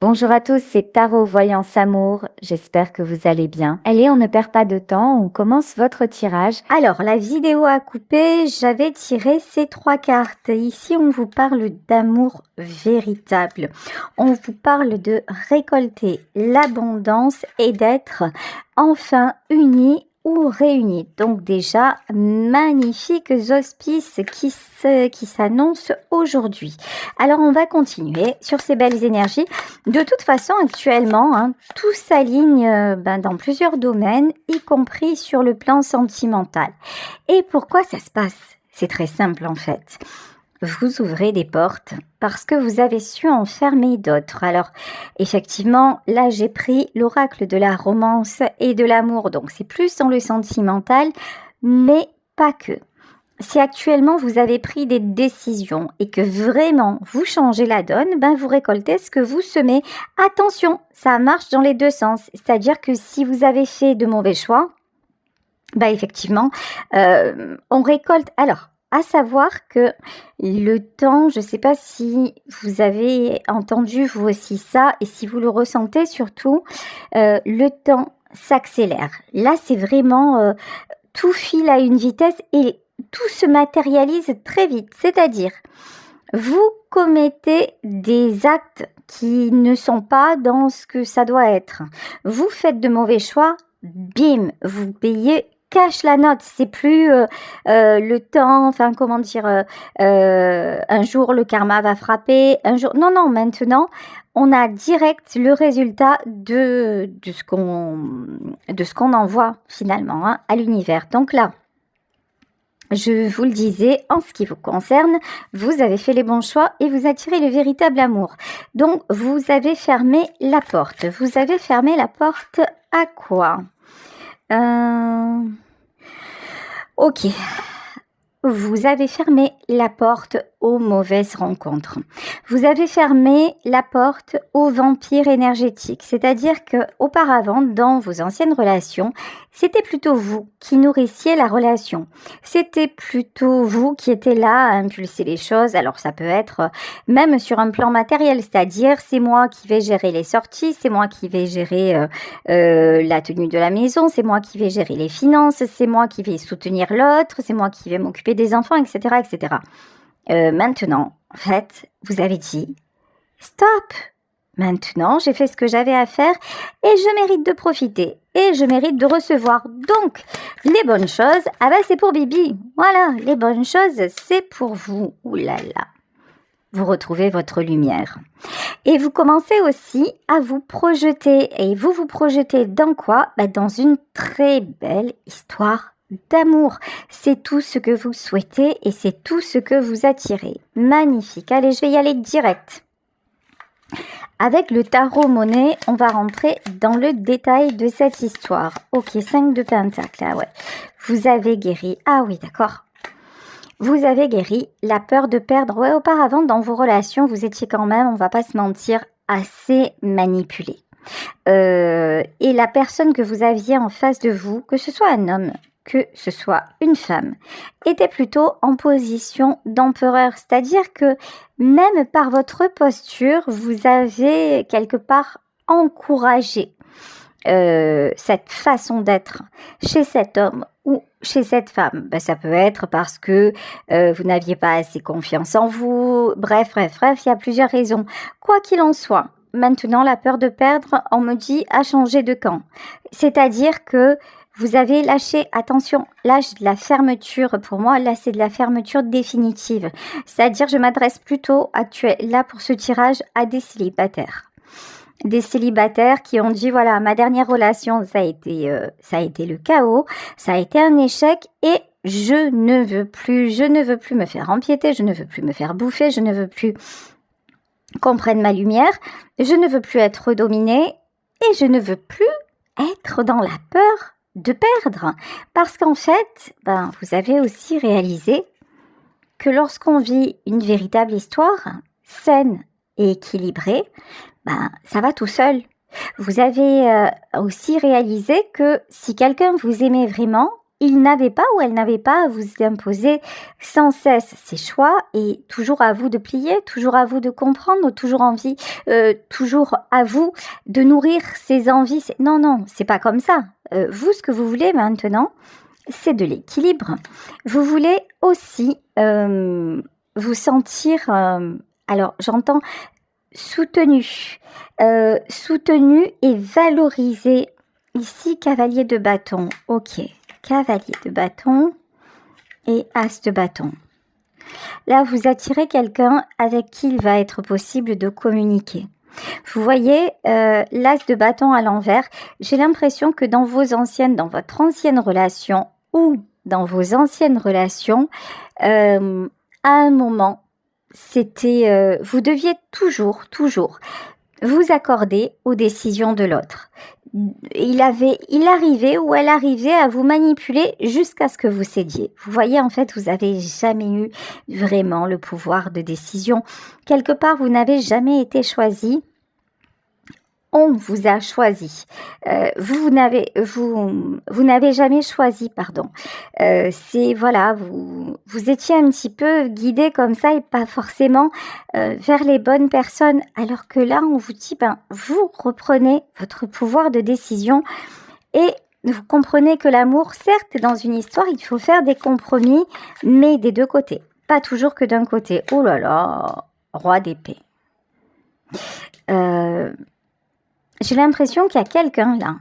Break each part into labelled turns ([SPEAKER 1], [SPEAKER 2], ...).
[SPEAKER 1] Bonjour à tous, c'est Tarot Voyance Amour, j'espère que vous allez bien. Allez, on ne perd pas de temps, on commence votre tirage. Alors, la vidéo a coupé, j'avais tiré ces 3 cartes. Ici, on vous parle d'amour véritable. On vous parle de récolter l'abondance et d'être enfin unis ou réunis. Donc déjà, magnifiques auspices qui s'annoncent aujourd'hui. Alors, on va continuer sur ces belles énergies. De toute façon, actuellement, tout s'aligne dans plusieurs domaines, y compris sur le plan sentimental. Et pourquoi ça se passe? C'est très simple en fait. Vous ouvrez des portes parce que vous avez su en fermer d'autres. Alors, effectivement, là, j'ai pris l'oracle de la romance et de l'amour. Donc, c'est plus dans le sentimental, mais pas que. Si actuellement vous avez pris des décisions et que vraiment vous changez la donne, vous récoltez ce que vous semez. Attention, ça marche dans les deux sens. C'est-à-dire que si vous avez fait de mauvais choix, effectivement, on récolte. Alors, à savoir que le temps, je ne sais pas si vous avez entendu vous aussi ça, et si vous le ressentez surtout, le temps s'accélère. Là, c'est vraiment tout file à une vitesse et tout se matérialise très vite. C'est-à-dire, vous commettez des actes qui ne sont pas dans ce que ça doit être. Vous faites de mauvais choix, bim, vous payez cash la note. C'est plus le temps, un jour le karma va frapper, un jour... Non, maintenant, on a direct le résultat de ce qu'on envoie finalement à l'univers. Donc là, je vous le disais, en ce qui vous concerne, vous avez fait les bons choix et vous attirez le véritable amour. Donc, vous avez fermé la porte. Vous avez fermé la porte à quoi? Ok. Vous avez fermé la porte aux mauvaises rencontres. Vous avez fermé la porte aux vampires énergétiques. C'est-à-dire que auparavant, dans vos anciennes relations, c'était plutôt vous qui nourrissiez la relation. C'était plutôt vous qui étiez là à impulser les choses. Alors ça peut être même sur un plan matériel, c'est-à-dire c'est moi qui vais gérer les sorties, c'est moi qui vais gérer la tenue de la maison, c'est moi qui vais gérer les finances, c'est moi qui vais soutenir l'autre, c'est moi qui vais m'occuper des enfants, etc., etc. Maintenant, en fait, vous avez dit stop. Maintenant, j'ai fait ce que j'avais à faire et je mérite de profiter et je mérite de recevoir. Donc, les bonnes choses, c'est pour Bibi. Voilà, les bonnes choses, c'est pour vous. Ouh là là. Vous retrouvez votre lumière. Et vous commencez aussi à vous projeter. Et vous projetez dans quoi? Dans une très belle histoire d'amour. C'est tout ce que vous souhaitez et c'est tout ce que vous attirez. Magnifique. Allez, je vais y aller direct. Avec le tarot monnaie, on va rentrer dans le détail de cette histoire. Ok, 5 de pentacle. Ah ouais. Vous avez guéri. Ah oui, d'accord. Vous avez guéri la peur de perdre. Ouais, auparavant, dans vos relations, vous étiez quand même, on va pas se mentir, assez manipulé. Et la personne que vous aviez en face de vous, que ce soit un homme, que ce soit une femme, était plutôt en position d'empereur. C'est-à-dire que même par votre posture, vous avez quelque part encouragé cette façon d'être chez cet homme ou chez cette femme. Ça peut être parce que vous n'aviez pas assez confiance en vous. Bref, il y a plusieurs raisons. Quoi qu'il en soit, maintenant, la peur de perdre, on me dit, a changé de camp. C'est-à-dire que vous avez lâché, attention, l'âge de la fermeture, pour moi, là, c'est de la fermeture définitive. C'est-à-dire, je m'adresse plutôt là pour ce tirage à des célibataires. Des célibataires qui ont dit, voilà, ma dernière relation, ça a été le chaos, ça a été un échec et je ne veux plus me faire empiéter, je ne veux plus me faire bouffer, je ne veux plus qu'on prenne ma lumière, je ne veux plus être dominée et je ne veux plus être dans la peur de perdre. Parce qu'en fait, vous avez aussi réalisé que lorsqu'on vit une véritable histoire saine et équilibrée, ça va tout seul. Vous avez aussi réalisé que si quelqu'un vous aimait vraiment, il n'avait pas ou elle n'avait pas à vous imposer sans cesse ses choix et toujours à vous de plier, toujours à vous de comprendre, toujours à vous de nourrir ses envies. Non, non, c'est pas comme ça. Vous, ce que vous voulez maintenant, c'est de l'équilibre. Vous voulez aussi vous sentir, alors j'entends soutenu, soutenu et valorisé. Ici, cavalier de bâton. Ok, cavalier de bâton et as de bâton. Là, vous attirez quelqu'un avec qui il va être possible de communiquer. Vous voyez l'as de bâton à l'envers. J'ai l'impression que dans votre ancienne relation ou dans vos anciennes relations, à un moment, vous deviez toujours vous accorder aux décisions de l'autre. Il arrivait ou elle arrivait à vous manipuler jusqu'à ce que vous cédiez. Vous voyez, en fait, vous n'avez jamais eu vraiment le pouvoir de décision. Quelque part, vous n'avez jamais été choisi. On vous a choisi. Vous n'avez jamais choisi, pardon. Vous étiez un petit peu guidé comme ça et pas forcément vers les bonnes personnes. Alors que là, on vous dit, vous reprenez votre pouvoir de décision et vous comprenez que l'amour, certes, dans une histoire, il faut faire des compromis, mais des deux côtés. Pas toujours que d'un côté. Oh là là, roi d'épée. J'ai l'impression qu'il y a quelqu'un là.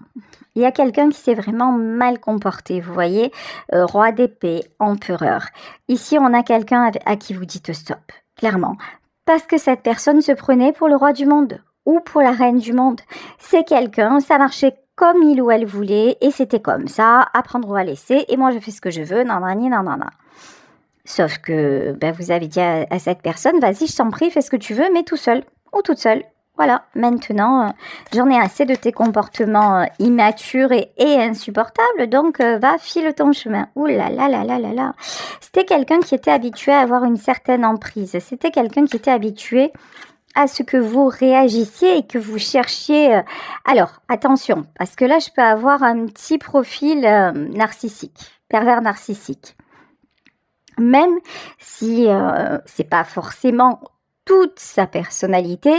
[SPEAKER 1] Il y a quelqu'un qui s'est vraiment mal comporté, vous voyez, roi d'épée, empereur. Ici, on a quelqu'un à qui vous dites stop, clairement. Parce que cette personne se prenait pour le roi du monde ou pour la reine du monde. C'est quelqu'un, ça marchait comme il ou elle voulait et c'était comme ça, à prendre ou à laisser. Et moi, je fais ce que je veux, nanana. Sauf que vous avez dit à cette personne, vas-y, je t'en prie, fais ce que tu veux, mais tout seul ou toute seule. Voilà, maintenant, j'en ai assez de tes comportements immatures et insupportables, donc va, file ton chemin. Ouh là là là là là là. C'était quelqu'un qui était habitué à avoir une certaine emprise. C'était quelqu'un qui était habitué à ce que vous réagissiez et que vous cherchiez. Alors, attention, parce que là, je peux avoir un petit profil narcissique, pervers narcissique. Même si c'est pas forcément toute sa personnalité,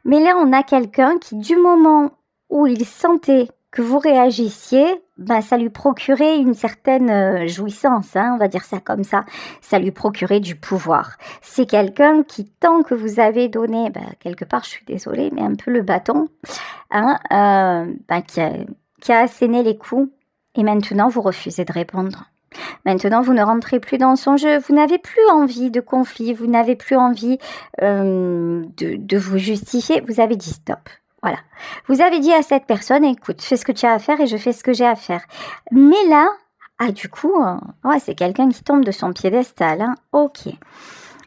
[SPEAKER 1] mais là on a quelqu'un qui du moment où il sentait que vous réagissiez, ça lui procurait une certaine jouissance, on va dire ça comme ça lui procurait du pouvoir. C'est quelqu'un qui, tant que vous avez donné, quelque part je suis désolée, mais un peu le bâton, qui a asséné les coups, et maintenant vous refusez de répondre. Maintenant, vous ne rentrez plus dans son jeu, vous n'avez plus envie de conflit, vous n'avez plus envie de vous justifier, vous avez dit stop. Voilà. Vous avez dit à cette personne, écoute, fais ce que tu as à faire et je fais ce que j'ai à faire. Mais là, du coup, c'est quelqu'un qui tombe de son piédestal. Ok.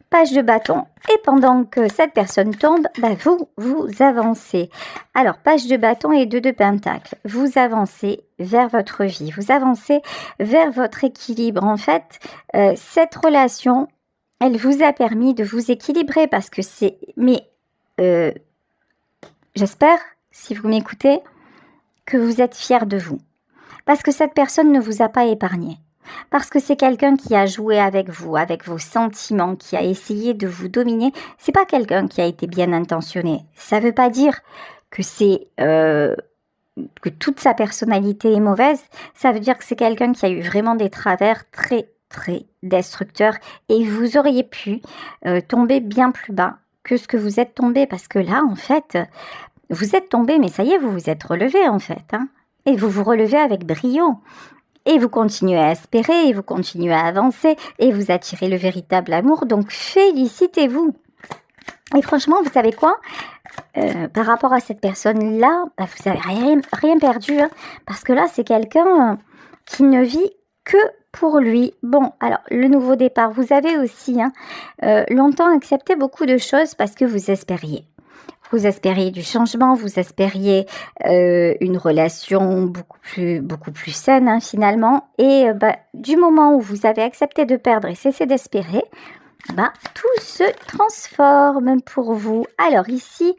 [SPEAKER 1] Page de bâton. Et pendant que cette personne tombe, vous avancez. Alors, page de bâton et 2 de pentacle. Vous avancez vers votre vie. Vous avancez vers votre équilibre. En fait, cette relation, elle vous a permis de vous équilibrer parce que c'est... Mais j'espère, si vous m'écoutez, que vous êtes fiers de vous. Parce que cette personne ne vous a pas épargné. Parce que c'est quelqu'un qui a joué avec vous, avec vos sentiments, qui a essayé de vous dominer. C'est pas quelqu'un qui a été bien intentionné. Ça veut pas dire que c'est que toute sa personnalité est mauvaise. Ça veut dire que c'est quelqu'un qui a eu vraiment des travers très très destructeurs et vous auriez pu tomber bien plus bas que ce que vous êtes tombé. Parce que là, en fait, vous êtes tombé, mais ça y est, vous vous êtes relevé en fait. Et vous vous relevez avec brio. Et vous continuez à espérer, et vous continuez à avancer, et vous attirez le véritable amour. Donc, félicitez-vous. Et franchement, vous savez quoi ? Par rapport à cette personne-là, vous n'avez rien perdu. Parce que là, c'est quelqu'un qui ne vit que pour lui. Bon, alors, le nouveau départ, vous avez aussi longtemps accepté beaucoup de choses parce que vous espériez. Vous espériez du changement, vous espériez une relation beaucoup plus saine finalement. Et du moment où vous avez accepté de perdre et cessé d'espérer, tout se transforme pour vous. Alors ici,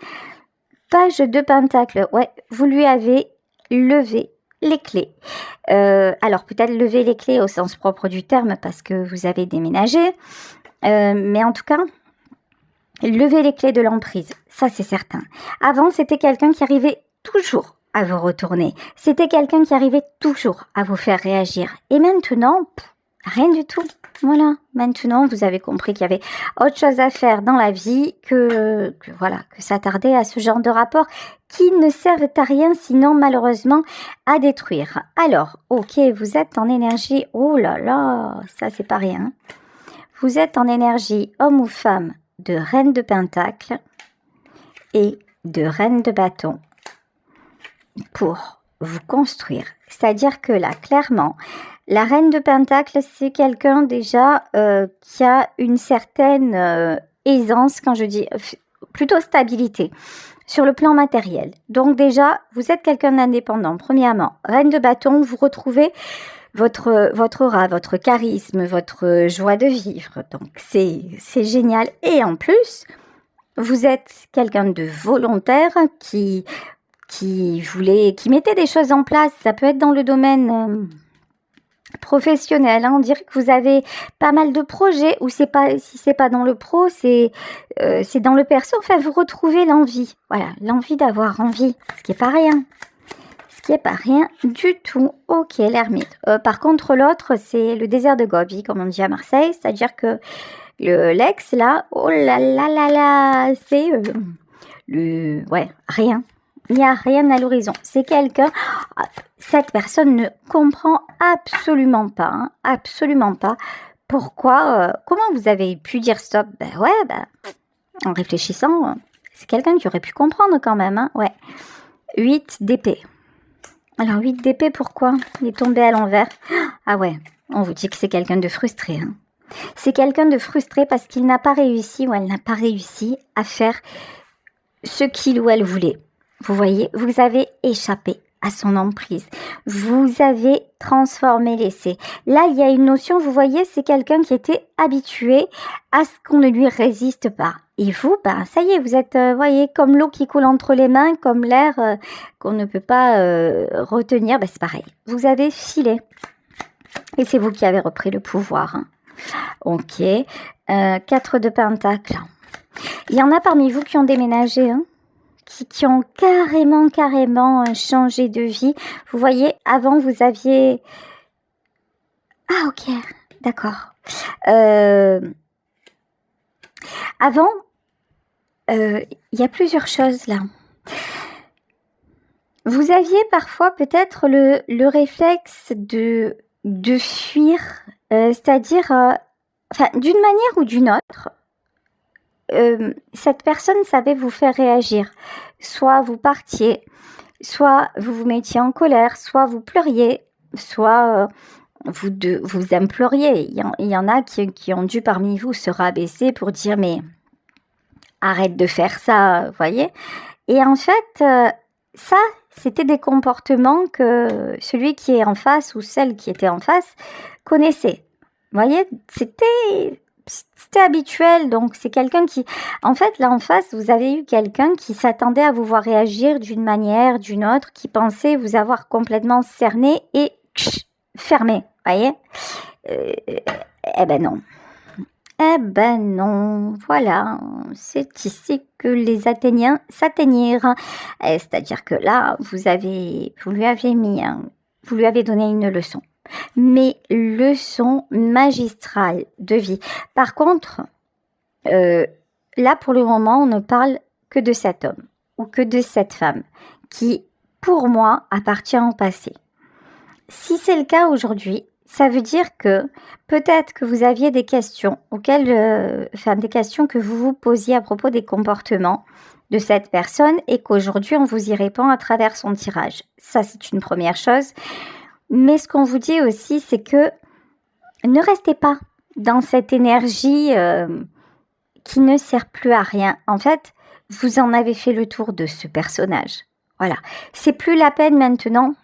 [SPEAKER 1] page de pentacle, vous lui avez levé les clés. Alors peut-être lever les clés au sens propre du terme parce que vous avez déménagé, mais en tout cas, lever les clés de l'emprise, ça c'est certain. Avant, c'était quelqu'un qui arrivait toujours à vous retourner. C'était quelqu'un qui arrivait toujours à vous faire réagir. Et maintenant, rien du tout. Voilà, maintenant vous avez compris qu'il y avait autre chose à faire dans la vie que s'attarder à ce genre de rapports qui ne servent à rien sinon malheureusement à détruire. Alors, ok, vous êtes en énergie, oh là là, ça c'est pas rien. Vous êtes en énergie homme ou femme de reine de pentacle et de reine de bâton pour vous construire. C'est-à-dire que là, clairement, la reine de pentacle, c'est quelqu'un déjà qui a une certaine aisance, quand je dis plutôt stabilité, sur le plan matériel. Donc déjà, vous êtes quelqu'un d'indépendant, premièrement. Reine de bâton, vous retrouvez votre aura, votre charisme, votre joie de vivre. Donc c'est génial. Et en plus, vous êtes quelqu'un de volontaire qui mettait des choses en place. Ça peut être dans le domaine professionnel, hein. On dirait que vous avez pas mal de projets, ou si c'est pas dans le pro, c'est dans le perso. Enfin, vous retrouvez l'envie, voilà, l'envie d'avoir envie, ce qui est pas rien. Ce qui est pas rien du tout. Ok, l'ermite. Par contre, l'autre, c'est le désert de Gobi, comme on dit à Marseille, c'est-à-dire que l'ex, là, oh là là là là, c'est rien. Il n'y a rien à l'horizon. C'est quelqu'un, cette personne ne comprend absolument pas pourquoi, comment vous avez pu dire stop. En réfléchissant, c'est quelqu'un qui aurait pu comprendre quand même, hein, ouais. 8 d'épée. Alors 8 d'épée, pourquoi? Il est tombé à l'envers. Ah ouais, on vous dit que c'est quelqu'un de frustré, hein. C'est quelqu'un de frustré parce qu'il n'a pas réussi ou elle n'a pas réussi à faire ce qu'il ou elle voulait. Vous voyez, vous avez échappé à son emprise. Vous avez transformé l'essai. Là, il y a une notion, vous voyez, c'est quelqu'un qui était habitué à ce qu'on ne lui résiste pas. Et vous, ça y est, vous êtes, voyez, comme l'eau qui coule entre les mains, comme l'air qu'on ne peut pas retenir. C'est pareil. Vous avez filé. Et c'est vous qui avez repris le pouvoir, hein. Ok. 4 de pentacle. Il y en a parmi vous qui ont déménagé, hein, qui ont carrément changé de vie. Vous voyez, avant, vous aviez... Ah, ok, d'accord. Avant, il y a plusieurs choses là. Vous aviez parfois peut-être le réflexe de fuir, c'est-à-dire, d'une manière ou d'une autre, cette personne savait vous faire réagir. Soit vous partiez, soit vous vous mettiez en colère, soit vous pleuriez, soit vous imploriez. Il y en a qui ont dû parmi vous se rabaisser pour dire mais arrête de faire ça, vous voyez. Et en fait, ça, c'était des comportements que celui qui est en face ou celle qui était en face connaissait. Vous voyez, c'était habituel, donc c'est quelqu'un qui... En fait, là en face, vous avez eu quelqu'un qui s'attendait à vous voir réagir d'une manière, d'une autre, qui pensait vous avoir complètement cerné et fermé, voyez. Non. Non, voilà, c'est ici que les Athéniens s'atteignirent. C'est-à-dire que là, vous lui avez donné une leçon. Mais leçon magistrale de vie. Par contre, là pour le moment, on ne parle que de cet homme ou que de cette femme qui, pour moi, appartient au passé. Si c'est le cas aujourd'hui, ça veut dire que peut-être que vous aviez des questions des questions que vous vous posiez à propos des comportements de cette personne et qu'aujourd'hui on vous y répond à travers son tirage. Ça, c'est une première chose. Mais ce qu'on vous dit aussi, c'est que ne restez pas dans cette énergie qui ne sert plus à rien. En fait, vous en avez fait le tour de ce personnage. Voilà. C'est plus la peine maintenant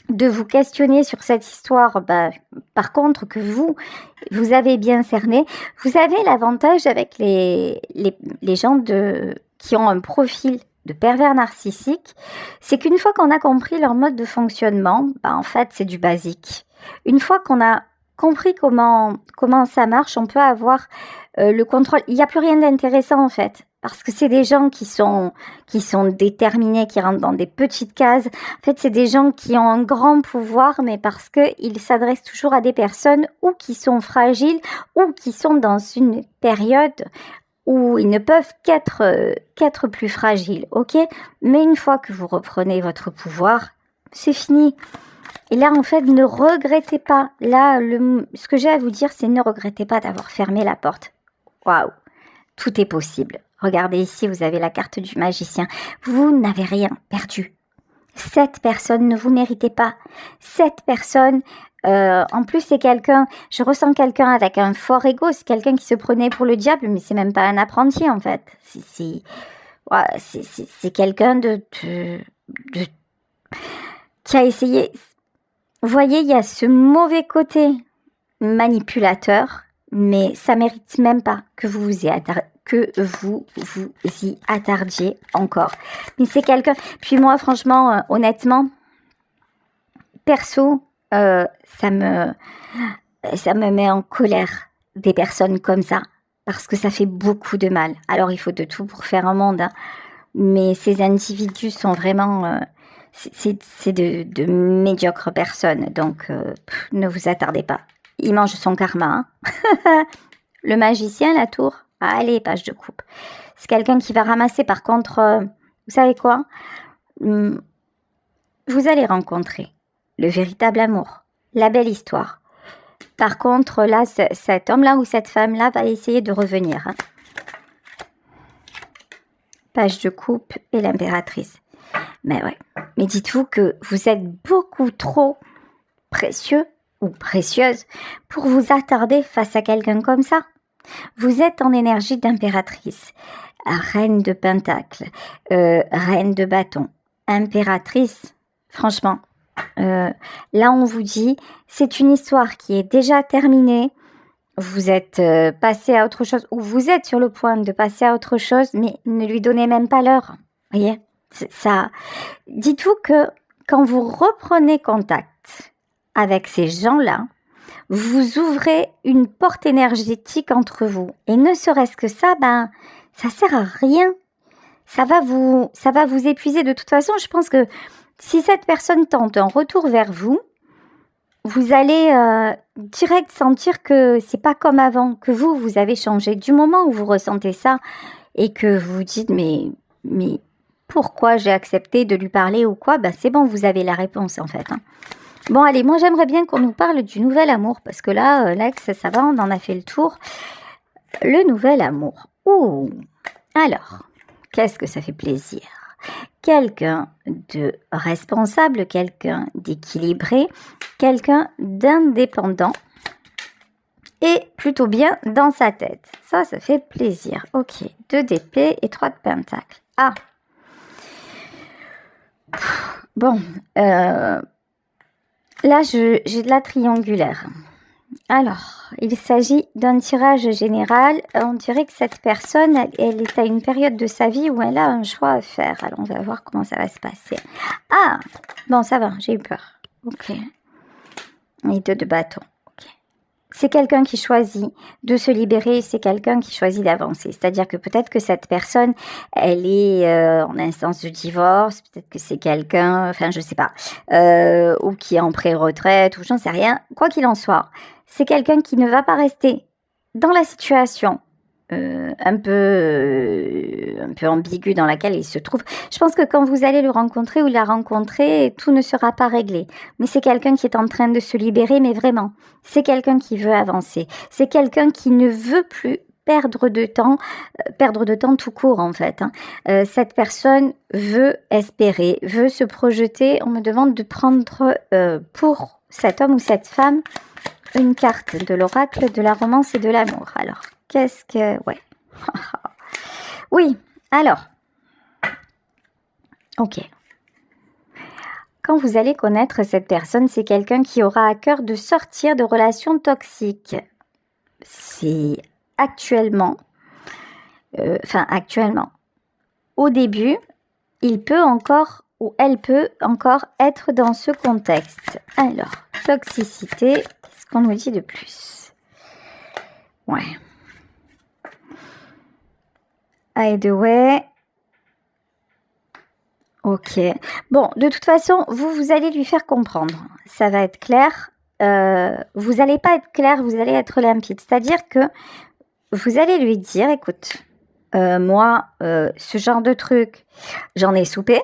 [SPEAKER 1] de vous questionner sur cette histoire. Par contre, que vous avez bien cerné. Vous avez l'avantage avec les gens qui ont un profil de pervers narcissiques, c'est qu'une fois qu'on a compris leur mode de fonctionnement, en fait, c'est du basique. Une fois qu'on a compris comment ça marche, on peut avoir le contrôle. Il n'y a plus rien d'intéressant, en fait. Parce que c'est des gens qui sont déterminés, qui rentrent dans des petites cases. En fait, c'est des gens qui ont un grand pouvoir, mais parce qu'ils s'adressent toujours à des personnes ou qui sont fragiles ou qui sont dans une période où ils ne peuvent qu'être plus fragiles, ok? Mais une fois que vous reprenez votre pouvoir, c'est fini. Et là, en fait, ne regrettez pas. Là, ce que j'ai à vous dire, c'est ne regrettez pas d'avoir fermé la porte. Waouh, tout est possible. Regardez ici, vous avez la carte du magicien. Vous n'avez rien perdu. Cette personne ne vous méritez pas. Cette personne, en plus, c'est quelqu'un, je ressens quelqu'un avec un fort ego, c'est quelqu'un qui se prenait pour le diable, mais c'est même pas un apprenti, en fait. C'est quelqu'un qui a essayé. Vous voyez, il y a ce mauvais côté manipulateur, mais ça mérite même pas que vous vous y attardiez encore. Mais c'est quelqu'un. Puis moi, franchement, honnêtement, perso, ça me met en colère des personnes comme ça, parce que ça fait beaucoup de mal. Alors, il faut de tout pour faire un monde, hein, mais ces individus sont vraiment. C'est de médiocres personnes, donc ne vous attardez pas. Il mange son karma. Hein. Le magicien, la tour. Allez, page de coupe. C'est quelqu'un qui va ramasser, par contre, vous savez quoi? Vous allez rencontrer le véritable amour, la belle histoire. Par contre, là, cet homme-là ou cette femme-là va essayer de revenir. Hein. Page de coupe et l'impératrice. Mais ouais, mais dites-vous que vous êtes beaucoup trop précieux ou précieuse pour vous attarder face à quelqu'un comme ça. Vous êtes en énergie d'impératrice, reine de pentacle, reine de bâton, impératrice. Franchement, là on vous dit, c'est une histoire qui est déjà terminée. Vous êtes passé à autre chose ou vous êtes sur le point de passer à autre chose, mais ne lui donnez même pas l'heure. Voyez, ça. Dites-vous que quand vous reprenez contact avec ces gens-là, vous ouvrez une porte énergétique entre vous. Et ne serait-ce que ça, ça sert à rien. Ça va vous épuiser de toute façon. Je pense que si cette personne tente un retour vers vous, vous allez direct sentir que c'est pas comme avant, que vous avez changé. Du moment où vous ressentez ça et que vous vous dites mais pourquoi j'ai accepté de lui parler ou quoi, c'est bon, vous avez la réponse en fait. Hein. Bon, allez, moi j'aimerais bien qu'on nous parle du nouvel amour, parce que là, l'ex, ça va, on en a fait le tour. Le nouvel amour. Ouh. Alors, qu'est-ce que ça fait plaisir. Quelqu'un de responsable, quelqu'un d'équilibré, quelqu'un d'indépendant et plutôt bien dans sa tête. Ça fait plaisir. Ok, 2 d'épée et 3 de pentacle. Ah. Bon, là, j'ai de la triangulaire. Alors, il s'agit d'un tirage général. On dirait que cette personne, elle est à une période de sa vie où elle a un choix à faire. Alors, on va voir comment ça va se passer. Ah, bon, ça va, j'ai eu peur. Ok. Et 2 de bâton. C'est quelqu'un qui choisit de se libérer, c'est quelqu'un qui choisit d'avancer. C'est-à-dire que peut-être que cette personne, elle est en instance de divorce, peut-être que c'est quelqu'un, enfin je sais pas, ou qui est en pré-retraite, ou j'en sais rien. Quoi qu'il en soit, c'est quelqu'un qui ne va pas rester dans la situation un peu ambigu dans laquelle il se trouve. Je pense que quand vous allez le rencontrer ou la rencontrer, tout ne sera pas réglé. Mais c'est quelqu'un qui est en train de se libérer, mais vraiment, c'est quelqu'un qui veut avancer. C'est quelqu'un qui ne veut plus perdre de temps tout court en fait. Hein. Cette personne veut espérer, veut se projeter. On me demande de prendre pour cet homme ou cette femme une carte de l'oracle, de la romance et de l'amour. Alors, qu'est-ce que... Ouais. Oui, alors. Ok. Quand vous allez connaître cette personne, c'est quelqu'un qui aura à cœur de sortir de relations toxiques. C'est actuellement. Au début, il peut encore ou elle peut encore être dans ce contexte. Alors, toxicité, qu'est-ce qu'on nous dit de plus? Ouais. Hideaway. Ok. Bon, de toute façon, vous allez lui faire comprendre. Ça va être clair. Vous n'allez pas être clair, vous allez être limpide. C'est-à-dire que vous allez lui dire, écoute, moi, ce genre de truc, j'en ai soupé.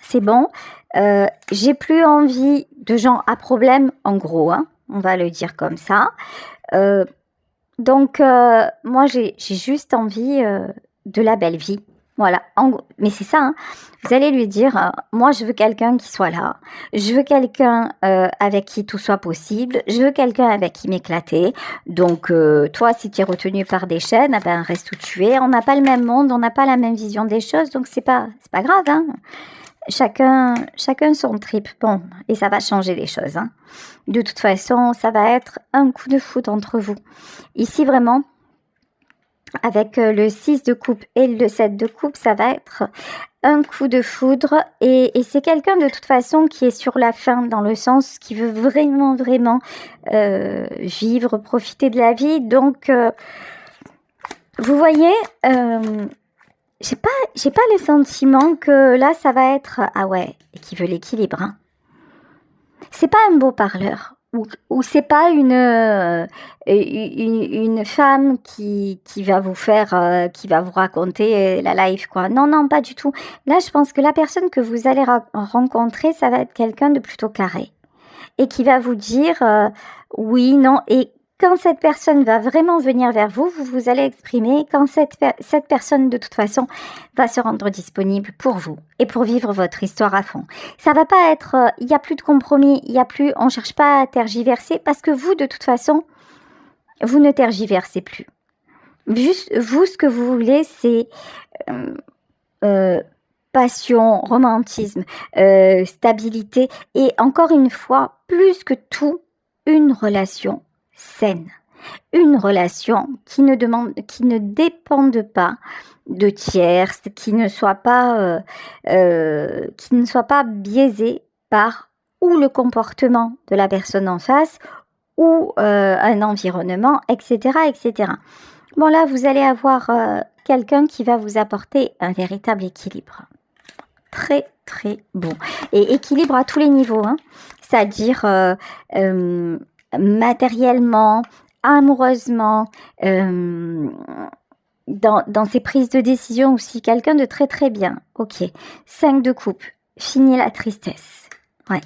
[SPEAKER 1] C'est bon. J'ai plus envie de gens à problème, en gros. Hein, on va le dire comme ça. Donc, moi, j'ai juste envie de la belle vie. Voilà. Mais c'est ça. Hein. Vous allez lui dire, moi, je veux quelqu'un qui soit là. Je veux quelqu'un avec qui tout soit possible. Je veux quelqu'un avec qui m'éclater. Donc, toi, si tu es retenu par des chaînes, ben, reste où tu es. On n'a pas le même monde, on n'a pas la même vision des choses. Donc, c'est pas grave. Hein. Chacun son trip. Bon, et ça va changer les choses. Hein. De toute façon, ça va être un coup de foudre entre vous. Ici, vraiment, avec le 6 de coupe et le 7 de coupe, ça va être un coup de foudre. Et c'est quelqu'un, de toute façon, qui est sur la fin, dans le sens qui veut vraiment, vraiment vivre, profiter de la vie. Donc, vous voyez... j'ai pas le sentiment que là, ça va être... Ah ouais, et qui veut l'équilibre. Hein. C'est pas un beau parleur. Ou c'est pas une femme qui va vous faire... qui va vous raconter la life, quoi. Non, non, pas du tout. Là, je pense que la personne que vous allez rencontrer, ça va être quelqu'un de plutôt carré. Et qui va vous dire oui, non, et... Quand cette personne va vraiment venir vers vous, vous allez exprimer. Quand cette personne, de toute façon, va se rendre disponible pour vous et pour vivre votre histoire à fond. Ça va pas être, il n'y a plus de compromis, on cherche pas à tergiverser parce que vous, de toute façon, vous ne tergiversez plus. Juste, vous, ce que vous voulez, c'est passion, romantisme, stabilité et encore une fois, plus que tout, une relation saine. Une relation qui ne dépende pas de tierces, qui ne soit pas biaisée par ou le comportement de la personne en face ou un environnement, etc., etc. Bon là, vous allez avoir quelqu'un qui va vous apporter un véritable équilibre. Très, très bon. Et équilibre à tous les niveaux, hein. C'est-à-dire... matériellement, amoureusement, dans ses prises de décision aussi, quelqu'un de très très bien. Ok, 5 de coupe, fini la tristesse. Ouais.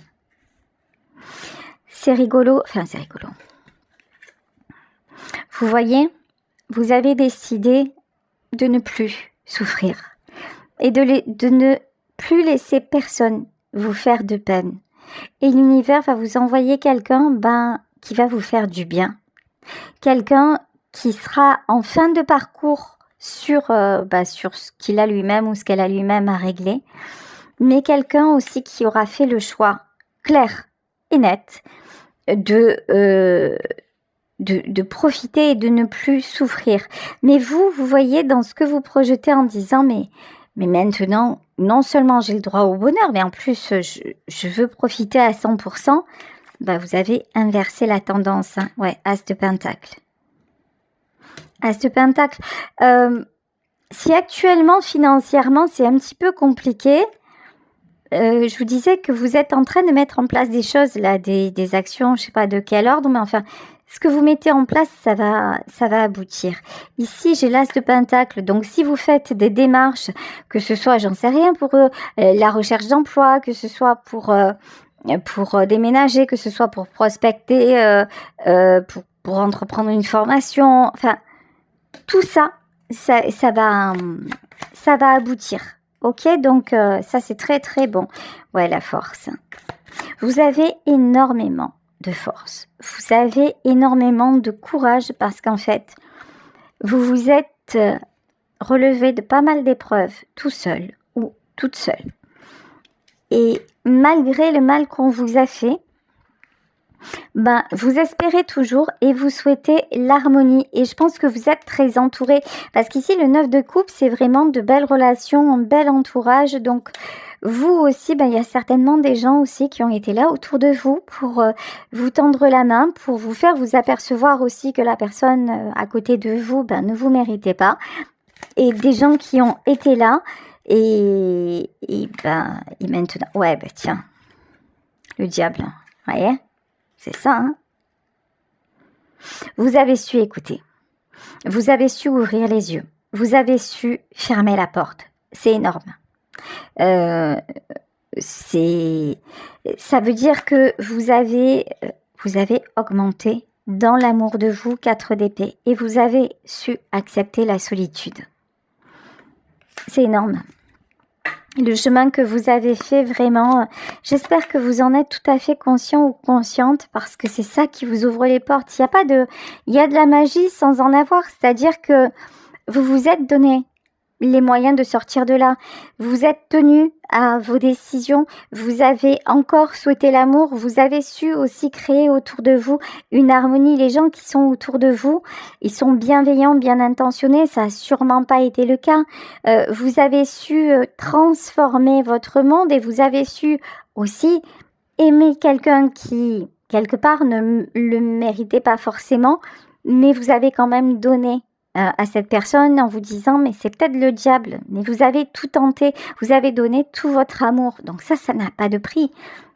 [SPEAKER 1] C'est rigolo, enfin c'est rigolo. Vous voyez, vous avez décidé de ne plus souffrir et de ne plus laisser personne vous faire de peine. Et l'univers va vous envoyer quelqu'un, qui va vous faire du bien. Quelqu'un qui sera en fin de parcours sur ce qu'il a lui-même ou ce qu'elle a lui-même à régler. Mais quelqu'un aussi qui aura fait le choix clair et net de profiter et de ne plus souffrir. Mais vous voyez dans ce que vous projetez en disant, mais maintenant, non seulement j'ai le droit au bonheur, mais en plus, je veux profiter à 100%. Vous avez inversé la tendance. Hein. Ouais, As de Pentacle. As de Pentacle. Si actuellement, financièrement, c'est un petit peu compliqué, je vous disais que vous êtes en train de mettre en place des choses, là, des actions, je sais pas de quel ordre, mais enfin, ce que vous mettez en place, ça va aboutir. Ici, j'ai l'As de Pentacle. Donc, si vous faites des démarches, que ce soit, j'en sais rien, pour la recherche d'emploi, que ce soit pour déménager, que ce soit pour prospecter, pour entreprendre une formation, enfin, tout ça va aboutir. Ok, donc ça c'est très très bon. Ouais, la force. Vous avez énormément de force. Vous avez énormément de courage parce qu'en fait, vous vous êtes relevé de pas mal d'épreuves tout seul ou toute seule. Et malgré le mal qu'on vous a fait, Ben, vous espérez toujours et vous souhaitez l'harmonie. Et je pense que vous êtes très entouré. Parce qu'ici, le 9 de coupe, c'est vraiment de belles relations, un bel entourage. Donc, vous aussi, ben, il y a certainement des gens aussi qui ont été là autour de vous pour vous tendre la main, pour vous faire vous apercevoir aussi que la personne à côté de vous, ben, ne vous méritez pas. Et des gens qui ont été là et ben, et maintenant... Ouais, ben tiens, le diable, vous voyez? C'est ça, hein? Vous avez su écouter. Vous avez su ouvrir les yeux. Vous avez su fermer la porte. C'est énorme. Euh, ça veut dire que vous avez augmenté dans l'amour de vous 4 d'épée et vous avez su accepter la solitude. C'est énorme. Le chemin que vous avez fait, vraiment, j'espère que vous en êtes tout à fait conscient ou consciente parce que c'est ça qui vous ouvre les portes. Il y a de la magie sans en avoir, c'est-à-dire que vous vous êtes donné les moyens de sortir de là. Vous êtes tenu à vos décisions, vous avez encore souhaité l'amour, vous avez su aussi créer autour de vous une harmonie. Les gens qui sont autour de vous, ils sont bienveillants, bien intentionnés, ça n'a sûrement pas été le cas. Vous avez su transformer votre monde et vous avez su aussi aimer quelqu'un qui, quelque part, ne le méritait pas forcément, mais vous avez quand même donné à cette personne en vous disant mais c'est peut-être le diable, mais vous avez tout tenté, vous avez donné tout votre amour, donc ça n'a pas de prix,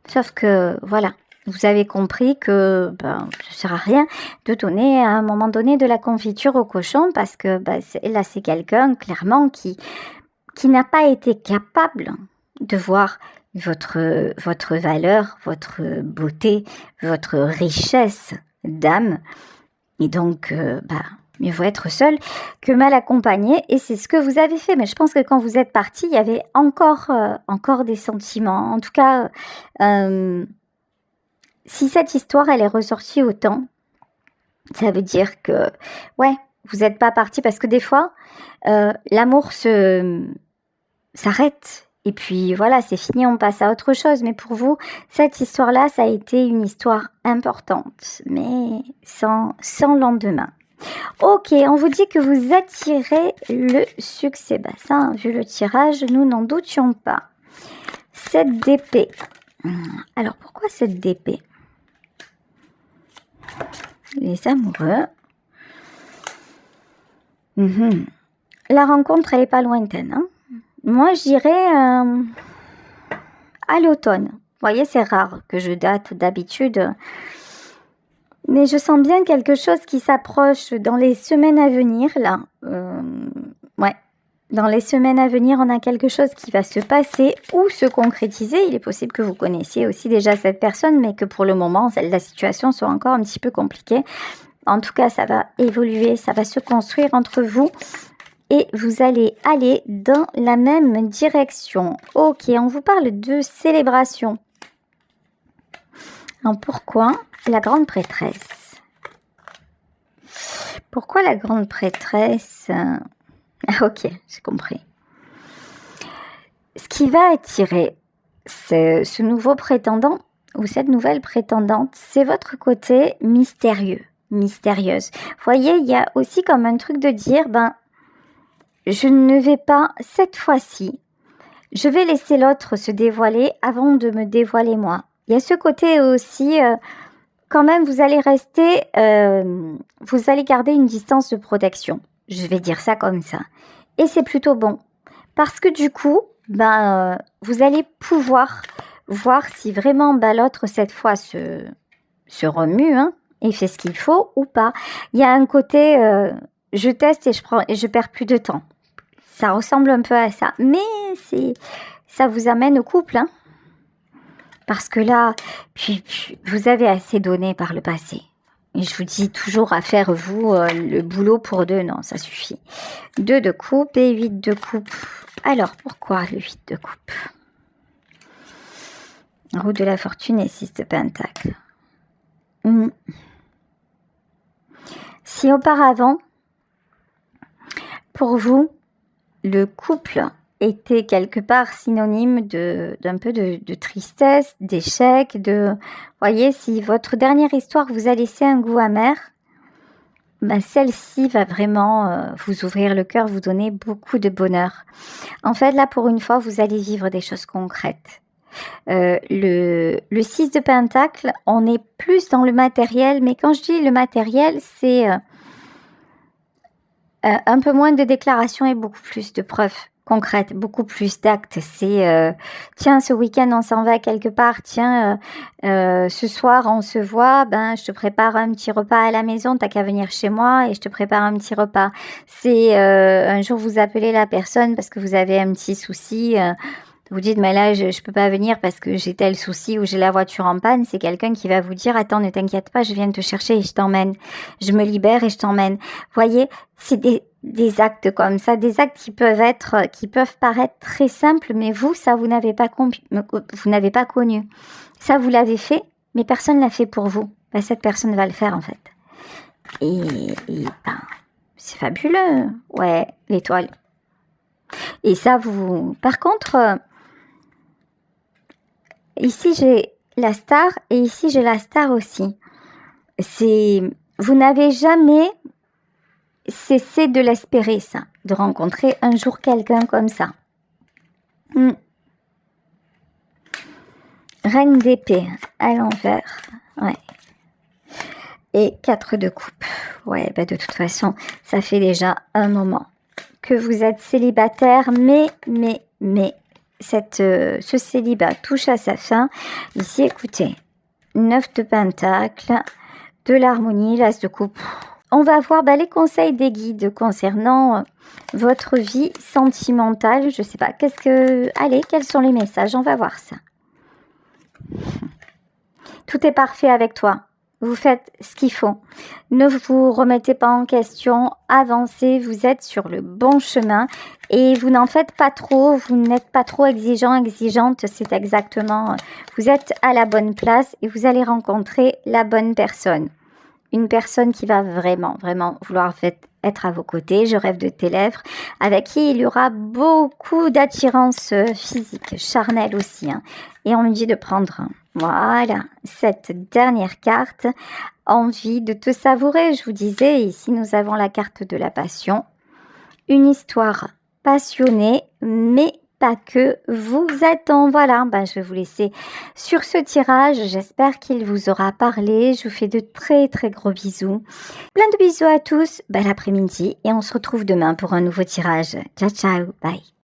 [SPEAKER 1] sauf que voilà, vous avez compris que ça ne sert à rien de donner à un moment donné de la confiture au cochon parce que là c'est quelqu'un clairement qui n'a pas été capable de voir votre valeur, votre beauté, votre richesse d'âme, et donc mieux vaut être seul que mal accompagné, et c'est ce que vous avez fait. Mais je pense que quand vous êtes parti, il y avait encore des sentiments. En tout cas, si cette histoire elle est ressortie autant, ça veut dire que ouais, vous n'êtes pas parti, parce que des fois, l'amour s'arrête. Et puis voilà, c'est fini, on passe à autre chose. Mais pour vous, cette histoire-là, ça a été une histoire importante, mais sans lendemain. Ok, on vous dit que vous attirez le succès. Ça, vu le tirage, nous n'en doutions pas. 7 d'épée. Alors, pourquoi 7 d'épée? Les amoureux. La rencontre, elle n'est pas lointaine. Hein. Moi, je dirais à l'automne. Vous voyez, c'est rare que je date d'habitude. Mais je sens bien quelque chose qui s'approche dans les semaines à venir, là. Ouais. Dans les semaines à venir, on a quelque chose qui va se passer ou se concrétiser. Il est possible que vous connaissiez aussi déjà cette personne, mais que pour le moment, la situation soit encore un petit peu compliquée. En tout cas, ça va évoluer, ça va se construire entre vous. Et vous allez aller dans la même direction. Ok, on vous parle de célébration. Alors pourquoi la grande prêtresse? Pourquoi la grande prêtresse? Ok, j'ai compris. Ce qui va attirer ce nouveau prétendant ou cette nouvelle prétendante, c'est votre côté mystérieux, mystérieuse. Vous voyez, il y a aussi comme un truc de dire, je ne vais pas, cette fois-ci, je vais laisser l'autre se dévoiler avant de me dévoiler moi. Il y a ce côté aussi, quand même, vous allez rester, vous allez garder une distance de protection. Je vais dire ça comme ça. Et c'est plutôt bon. Parce que du coup, vous allez pouvoir voir si vraiment l'autre, cette fois, se remue et fait ce qu'il faut ou pas. Il y a un côté, je teste et je perds plus de temps. Ça ressemble un peu à ça. Mais ça vous amène au couple, hein. Parce que là, puis vous avez assez donné par le passé. Et je vous dis toujours à faire, vous, le boulot pour 2. Non, ça suffit. 2 de coupe et 8 de coupe. Alors, pourquoi le 8 de coupe? Roue de la fortune et 6 de pentacle. Si auparavant, pour vous, le couple était quelque part synonyme d'un peu de tristesse, d'échec, voyez, si votre dernière histoire vous a laissé un goût amer, ben celle-ci va vraiment vous ouvrir le cœur, vous donner beaucoup de bonheur. En fait, là, pour une fois, vous allez vivre des choses concrètes. Le 6 de Pentacle, on est plus dans le matériel, mais quand je dis le matériel, c'est un peu moins de déclarations et beaucoup plus de preuves concrètes, beaucoup plus d'actes. C'est tiens, ce week-end on s'en va quelque part, tiens, ce soir on se voit, ben je te prépare un petit repas à la maison, t'as qu'à venir chez moi et je te prépare un petit repas. C'est un jour vous appelez la personne parce que vous avez un petit souci. Vous dites, mais là, je peux pas venir parce que j'ai tel souci ou j'ai la voiture en panne. C'est quelqu'un qui va vous dire, attends, ne t'inquiète pas, je viens te chercher et je t'emmène. Je me libère et je t'emmène. Voyez, c'est des actes comme ça, des actes qui peuvent paraître très simples, mais vous, ça, vous n'avez pas connu. Ça, vous l'avez fait, mais personne l'a fait pour vous. Ben, cette personne va le faire, en fait. Et ben, c'est fabuleux. Ouais, l'étoile. Et ça, par contre, ici, j'ai la star et ici, j'ai la star aussi. Vous n'avez jamais cessé de l'espérer, ça, de rencontrer un jour quelqu'un comme ça. Reine d'épée à l'envers, ouais. Et 4 de coupe. Ouais, bah de toute façon, ça fait déjà un moment que vous êtes célibataire, mais ce célibat touche à sa fin. Ici, écoutez, 9 de pentacle, de l'harmonie, l'as de coupe. On va voir les conseils des guides concernant votre vie sentimentale. Je sais pas, allez, quels sont les messages? On va voir ça. Tout est parfait avec toi. Vous faites ce qu'il faut. Ne vous remettez pas en question. Avancez. Vous êtes sur le bon chemin. Et vous n'en faites pas trop. Vous n'êtes pas trop exigeante. C'est exactement... Vous êtes à la bonne place et vous allez rencontrer la bonne personne. Une personne qui va vraiment, vraiment vouloir être à vos côtés. Je rêve de tes lèvres. Avec qui il y aura beaucoup d'attirance physique, charnelle aussi. Et on me dit de prendre... Voilà, cette dernière carte, envie de te savourer, je vous disais, ici nous avons la carte de la passion, une histoire passionnée, mais pas que, vous attend. Voilà, je vais vous laisser sur ce tirage, j'espère qu'il vous aura parlé, je vous fais de très très gros bisous, plein de bisous à tous, bel après-midi et on se retrouve demain pour un nouveau tirage. Ciao ciao, bye.